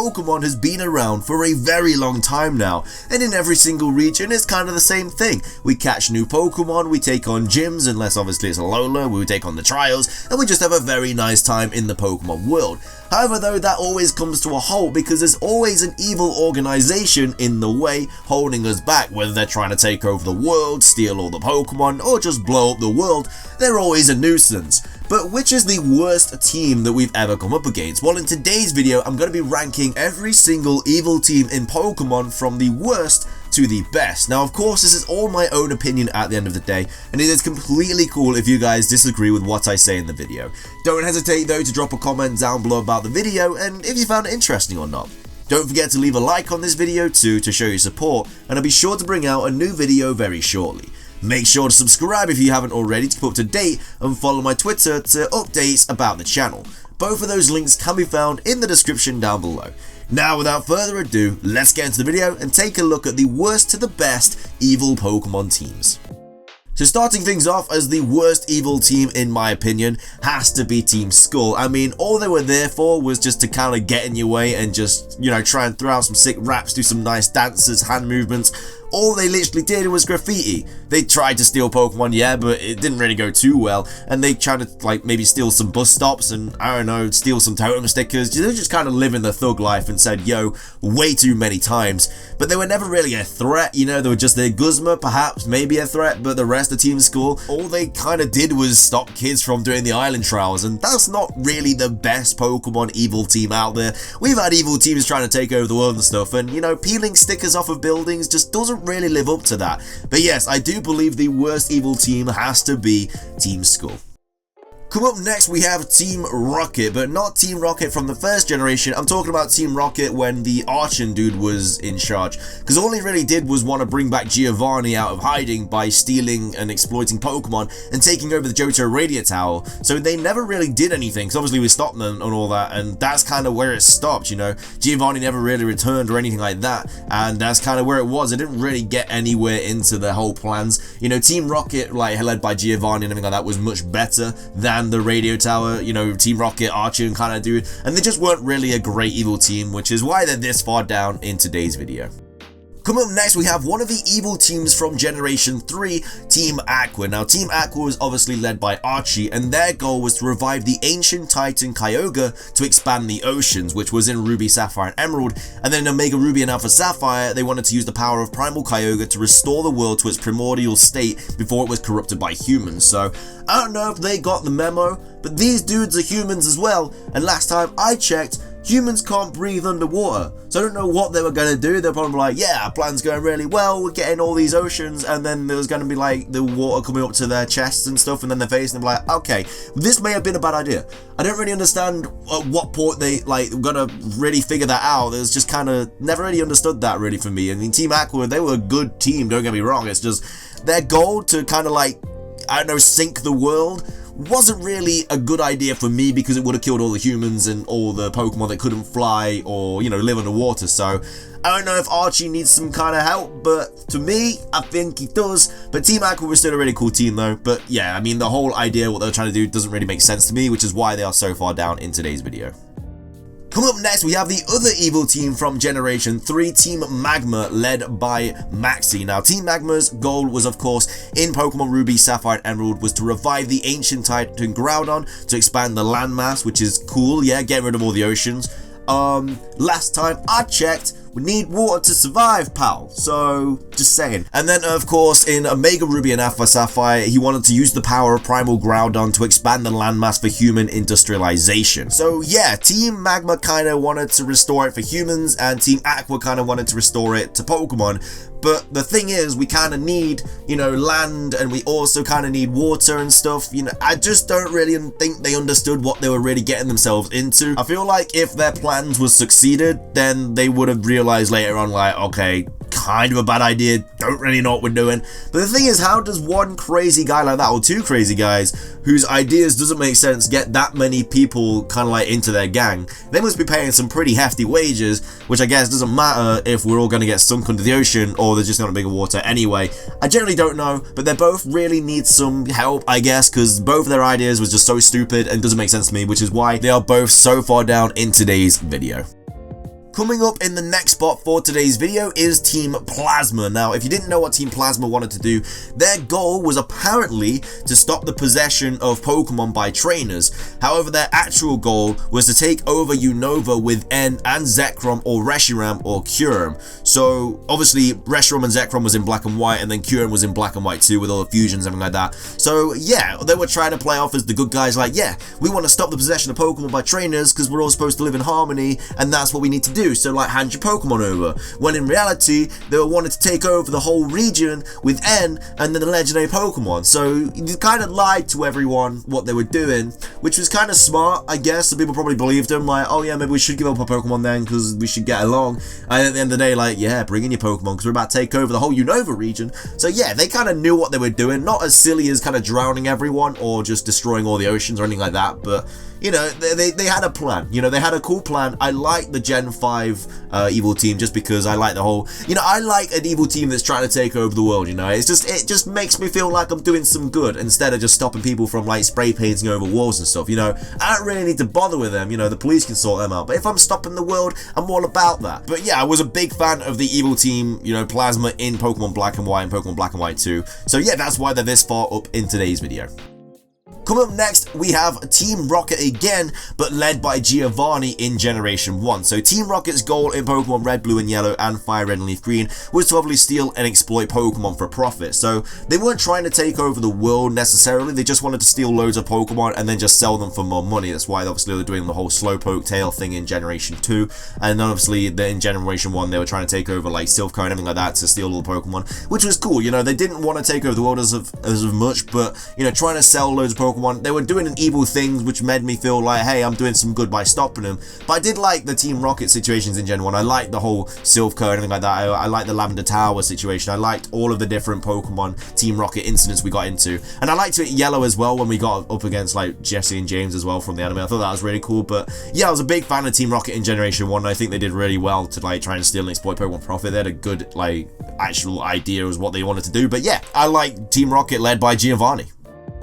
Pokemon has been around for a very long time now, and in every single region it's kind of the same thing. We catch new Pokemon, we take on gyms, unless obviously it's a Alola, we take on the trials, and we just have a very nice time in the Pokemon world. However though, that always comes to a halt because there's always an evil organization in the way holding us back, whether they're trying to take over the world, steal all the Pokemon, or just blow up the world. They're always a nuisance. But which is the worst team that we've ever come up against? Well, in today's video, I'm going to be ranking every single evil team in Pokemon from the worst to the best. Now, of course, this is all my own opinion at the end of the day, and it is completely cool if you guys disagree with what I say in the video. Don't hesitate, though, to drop a comment down below about the video, and if you found it interesting or not. Don't forget to leave a like on this video, too, to show your support, and I'll be sure to bring out a new video very shortly. Make sure to subscribe if you haven't already to keep up to date, and follow my Twitter to updates about the channel. Both of those links can be found in the description down below. Now, without further ado, let's get into the video and take a look at the worst to the best evil Pokemon teams. So starting things off as the worst evil team in my opinion has to be Team Skull. I mean, all they were there for was just to kind of get in your way and just, you know, try and throw out some sick raps, do some nice dances, hand movements. All they literally did was graffiti. They tried to steal Pokemon, yeah, but it didn't really go too well. And they tried to, like, maybe steal some bus stops and, I don't know, steal some totem stickers. They were just kind of living the thug life and said, yo, way too many times. But they were never really a threat, you know, they were just their Guzma, perhaps, maybe a threat, but the rest of Team Skull, all they kind of did was stop kids from doing the island trials, and that's not really the best Pokemon evil team out there. We've had evil teams trying to take over the world and stuff, and, you know, peeling stickers off of buildings just doesn't really live up to that. But yes, I do believe the worst evil team has to be Team Skull. Come up next, we have Team Rocket, but not Team Rocket from the first generation. I'm talking about Team Rocket when the Archon dude was in charge, because all he really did was want to bring back Giovanni out of hiding by stealing and exploiting Pokemon and taking over the Johto Radio Tower. So they never really did anything, because obviously we stopped them and all that, and that's kind of where it stopped, you know. Giovanni never really returned or anything like that, and that's kind of where it was. It didn't really get anywhere into the whole plans. You know, Team Rocket, like led by Giovanni and everything like that, was much better than the radio tower, you know, Team Rocket, Archon kind of dude, and they just weren't really a great evil team, which is why they're this far down in today's video. Coming up next, we have one of the evil teams from Generation 3, Team Aqua. Now, Team Aqua was obviously led by Archie, and their goal was to revive the ancient Titan Kyogre to expand the oceans, which was in Ruby, Sapphire, and Emerald. And then in Omega Ruby and Alpha Sapphire, they wanted to use the power of Primal Kyogre to restore the world to its primordial state before it was corrupted by humans. So, I don't know if they got the memo, but these dudes are humans as well, and last time I checked, humans can't breathe underwater, so I don't know what they were going to do. They're probably like, yeah, our plan's going really well, we're getting all these oceans, and then there's going to be like the water coming up to their chests and stuff, and then their face, and they're like, okay, this may have been a bad idea. I don't really understand at what point they like gonna really figure that out. There's just kind of never really understood that really for me. I mean, Team Aqua, they were a good team, don't get me wrong, it's just their goal to kind of like, I don't know, sink the world wasn't really a good idea for me, because it would have killed all the humans and all the Pokemon that couldn't fly or, you know, live underwater. So I don't know if Archie needs some kind of help, but to me, I think he does. But Team Aqua was still a really cool team though. But yeah, I mean, the whole idea, what they're trying to do, doesn't really make sense to me, which is why they are so far down in today's video. Coming up next, we have the other evil team from Generation 3, Team Magma, led by Maxi. Now, Team Magma's goal was, of course, in Pokemon Ruby, Sapphire, and Emerald, was to revive the ancient Titan Groudon to expand the landmass, which is cool, yeah, getting rid of all the oceans. Last time I checked, we need water to survive, pal. So, just saying. And then, of course, in Omega Ruby and Alpha Sapphire, he wanted to use the power of Primal Groudon to expand the landmass for human industrialization. So, yeah, Team Magma kind of wanted to restore it for humans, and Team Aqua kind of wanted to restore it to Pokemon. But the thing is, we kind of need, you know, land, and we also kind of need water and stuff. You know, I just don't really think they understood what they were really getting themselves into. I feel like if their plans was succeeded, then they would have realized later on, like, okay, kind of a bad idea, don't really know what we're doing. But the thing is, how does one crazy guy like that, or two crazy guys whose ideas doesn't make sense, get that many people kind of like into their gang? They must be paying some pretty hefty wages, which I guess doesn't matter if we're all going to get sunk under the ocean, or they're just not a bigger water anyway. I generally don't know, but they both really need some help, I guess, because both of their ideas was just so stupid and doesn't make sense to me, which is why they are both so far down in today's video. Coming up in the next spot for today's video is Team Plasma. Now, if you didn't know what Team Plasma wanted to do, their goal was apparently to stop the possession of Pokemon by trainers. However, their actual goal was to take over Unova with N and Zekrom or Reshiram or Kyurem. So, obviously, Reshiram and Zekrom was in black and white, and then Kyurem was in black and white too, with all the fusions and everything like that. So, yeah, they were trying to play off as the good guys, like, yeah, we want to stop the possession of Pokemon by trainers because we're all supposed to live in harmony, and that's what we need to do. So like hand your Pokemon over, when in reality they were wanting to take over the whole region with N and then the legendary Pokemon. So you kind of lied to everyone what they were doing, which was kind of smart, I guess. So people probably believed them, like, oh yeah, maybe we should give up our Pokemon then because we should get along. And at the end of the day, like, yeah, bring in your Pokemon because we're about to take over the whole Unova region. So yeah, they kind of knew what they were doing, not as silly as kind of drowning everyone or just destroying all the oceans or anything like that, but you know, they had a plan. You know, they had a cool plan. I like the Gen 5 evil team just because I like the whole, you know, I like an evil team that's trying to take over the world, you know. It just makes me feel like I'm doing some good instead of just stopping people from like spray painting over walls and stuff, you know. I don't really need to bother with them, you know, the police can sort them out. But if I'm stopping the world, I'm all about that. But yeah, I was a big fan of the evil team, you know, Plasma in Pokemon Black and White and Pokemon Black and White 2. So yeah, that's why they're this far up in today's video. Coming up next, we have Team Rocket again, but led by Giovanni in Generation 1. So Team Rocket's goal in Pokemon Red, Blue and Yellow and Fire Red and Leaf Green was to obviously steal and exploit Pokemon for profit. So they weren't trying to take over the world necessarily, they just wanted to steal loads of Pokemon and then just sell them for more money. That's why obviously they're doing the whole Slowpoke tail thing in Generation 2. And then obviously in Generation 1 they were trying to take over like Silph Co and everything like that to steal all the Pokemon, which was cool. You know, they didn't want to take over the world as of much, but you know, trying to sell loads of Pokemon, they were doing an evil thing which made me feel like, hey, I'm doing some good by stopping them. But I did like the Team Rocket situations in Gen 1. I liked the whole Silph Co and everything like that. I liked the Lavender Tower situation. I liked all of the different Pokemon Team Rocket incidents we got into. And I liked it Yellow as well when we got up against like Jesse and James as well from the anime. I thought that was really cool. But yeah, I was a big fan of Team Rocket in Generation 1. And I think they did really well to like try and steal and exploit Pokemon profit. They had a good like actual idea as what they wanted to do. But yeah, I like Team Rocket led by Giovanni.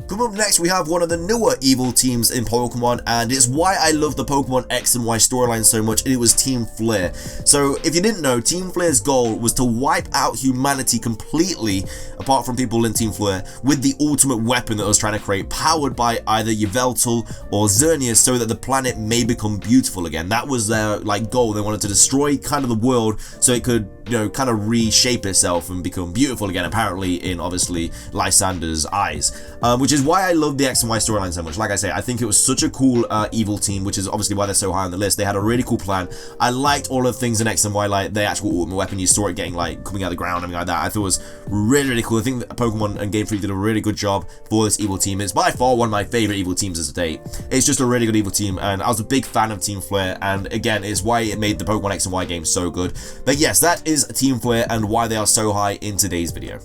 Coming up next, we have one of the newer evil teams in Pokemon, and it's why I love the Pokemon X and Y storyline so much, and it was Team Flare. So, if you didn't know, Team Flare's goal was to wipe out humanity completely, apart from people in Team Flare, with the ultimate weapon that it was trying to create, powered by either Yveltal or Xerneas, so that the planet may become beautiful again. That was their, like, goal. They wanted to destroy kind of the world, so it could, you know, kind of reshape itself and become beautiful again, apparently, in, obviously, Lysander's eyes. Which is why I love the X and Y storyline so much. Like I say, I think it was such a cool evil team, which is obviously why they're so high on the list. They had a really cool plan. I liked all of the things in X and Y, like the actual ultimate weapon. You saw it getting like coming out of the ground and everything like that. I thought it was really, really cool. I think that Pokemon and Game Freak did a really good job for this evil team. It's by far one of my favorite evil teams as a date. It's just a really good evil team, and I was a big fan of Team Flare, and again, it's why it made the Pokemon X and Y game so good. But yes, that is Team Flare and why they are so high in today's video.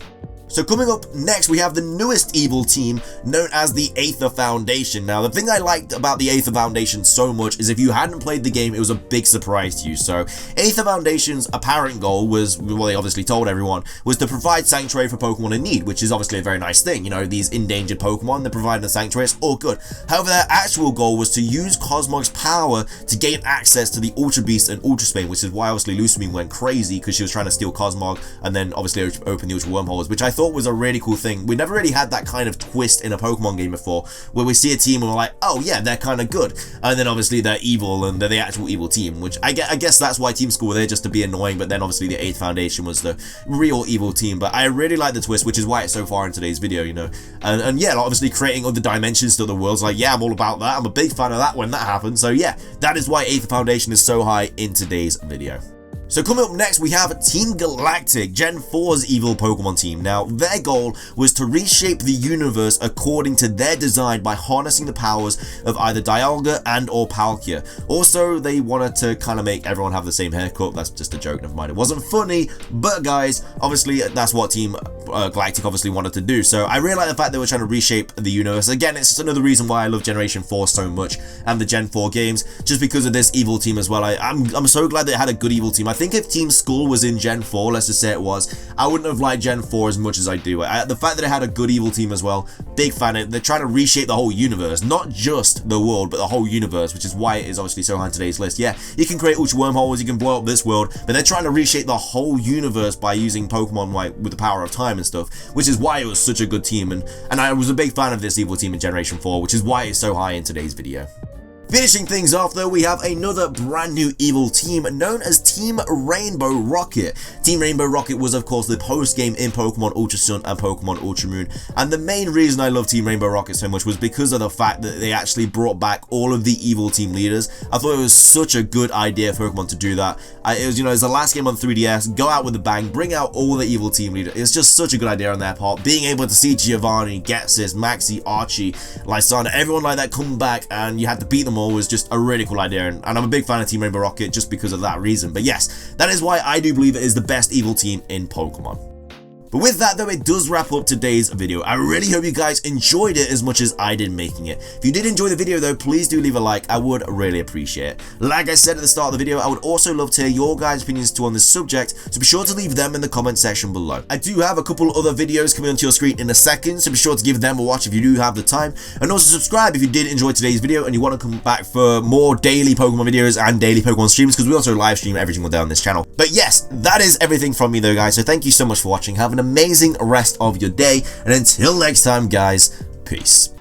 So coming up next, we have the newest evil team known as the Aether Foundation. Now, the thing I liked about the Aether Foundation so much is if you hadn't played the game, it was a big surprise to you. So Aether Foundation's apparent goal was, well, they obviously told everyone, was to provide sanctuary for Pokemon in need, which is obviously a very nice thing. You know, these endangered Pokemon, they're providing a sanctuary, it's all good. However, their actual goal was to use Cosmog's power to gain access to the Ultra Beast and Ultra Spain, which is why obviously Lusamine went crazy, because she was trying to steal Cosmog and then obviously open the Ultra Wormholes, which I thought was a really cool thing. We never really had that kind of twist in a Pokemon game before, where we see a team and we're like, oh yeah, they're kind of good, and then obviously they're evil and they're the actual evil team, which I guess that's why Team School were there, just to be annoying. But then obviously the Aether Foundation was the real evil team. But I really like the twist, which is why it's so far in today's video, you know. And yeah, obviously creating other dimensions to the worlds, like, yeah, I'm all about that. I'm a big fan of that when that happens. So yeah, that is why Aether Foundation is so high in today's video. So coming up next, we have Team Galactic, Gen 4's evil Pokemon team. Now, their goal was to reshape the universe according to their design by harnessing the powers of either Dialga and or Palkia. Also, they wanted to kind of make everyone have the same haircut. That's just a joke, never mind. It wasn't funny, but guys, obviously, that's what Team Galactic obviously wanted to do. So I really like the fact they were trying to reshape the universe. Again, it's just another reason why I love Generation 4 so much and the Gen 4 games, just because of this evil team as well. I'm so glad they had a good evil team. I think think if Team Skull was in Gen 4, let's just say it was, I wouldn't have liked Gen 4 as much as I do. The fact that it had a good evil team as well, big fan of it. They're trying to reshape the whole universe, not just the world, but the whole universe, which is why it is obviously so high on today's list. Yeah, you can create ultra wormholes, you can blow up this world, but they're trying to reshape the whole universe by using Pokemon like with the power of time and stuff, which is why it was such a good team, and I was a big fan of this evil team in Generation 4, which is why it's so high in today's video. Finishing things off though, we have another brand new evil team known as Team Rainbow Rocket. Team Rainbow Rocket was of course the post game in Pokemon Ultra Sun and Pokemon Ultra Moon, and the main reason I love Team Rainbow Rocket so much was because of the fact that they actually brought back all of the evil team leaders. I thought it was such a good idea for Pokemon to do that. It was, it's the last game on 3DS, go out with a bang, bring out all the evil team leaders. It's just such a good idea on their part. Being able to see Giovanni, Getsis, Maxie, Archie, Lysandre, everyone like that come back and you had to beat them all was just a really cool idea, and I'm a big fan of Team Rainbow Rocket just because of that reason. But yes, that is why I do believe it is the best evil team in Pokemon. But with that though, it does wrap up today's video. I really hope you guys enjoyed it as much as I did making it. If you did enjoy the video though, please do leave a like. I would really appreciate it. Like I said at the start of the video, I would also love to hear your guys' opinions too on this subject, so be sure to leave them in the comment section below. I do have a couple other videos coming onto your screen in a second, so be sure to give them a watch if you do have the time. And also subscribe if you did enjoy today's video and you want to come back for more daily Pokemon videos and daily Pokemon streams, because we also live stream every single day on this channel. But yes, that is everything from me though guys, so thank you so much for watching. Have an amazing rest of your day, and until next time guys, peace.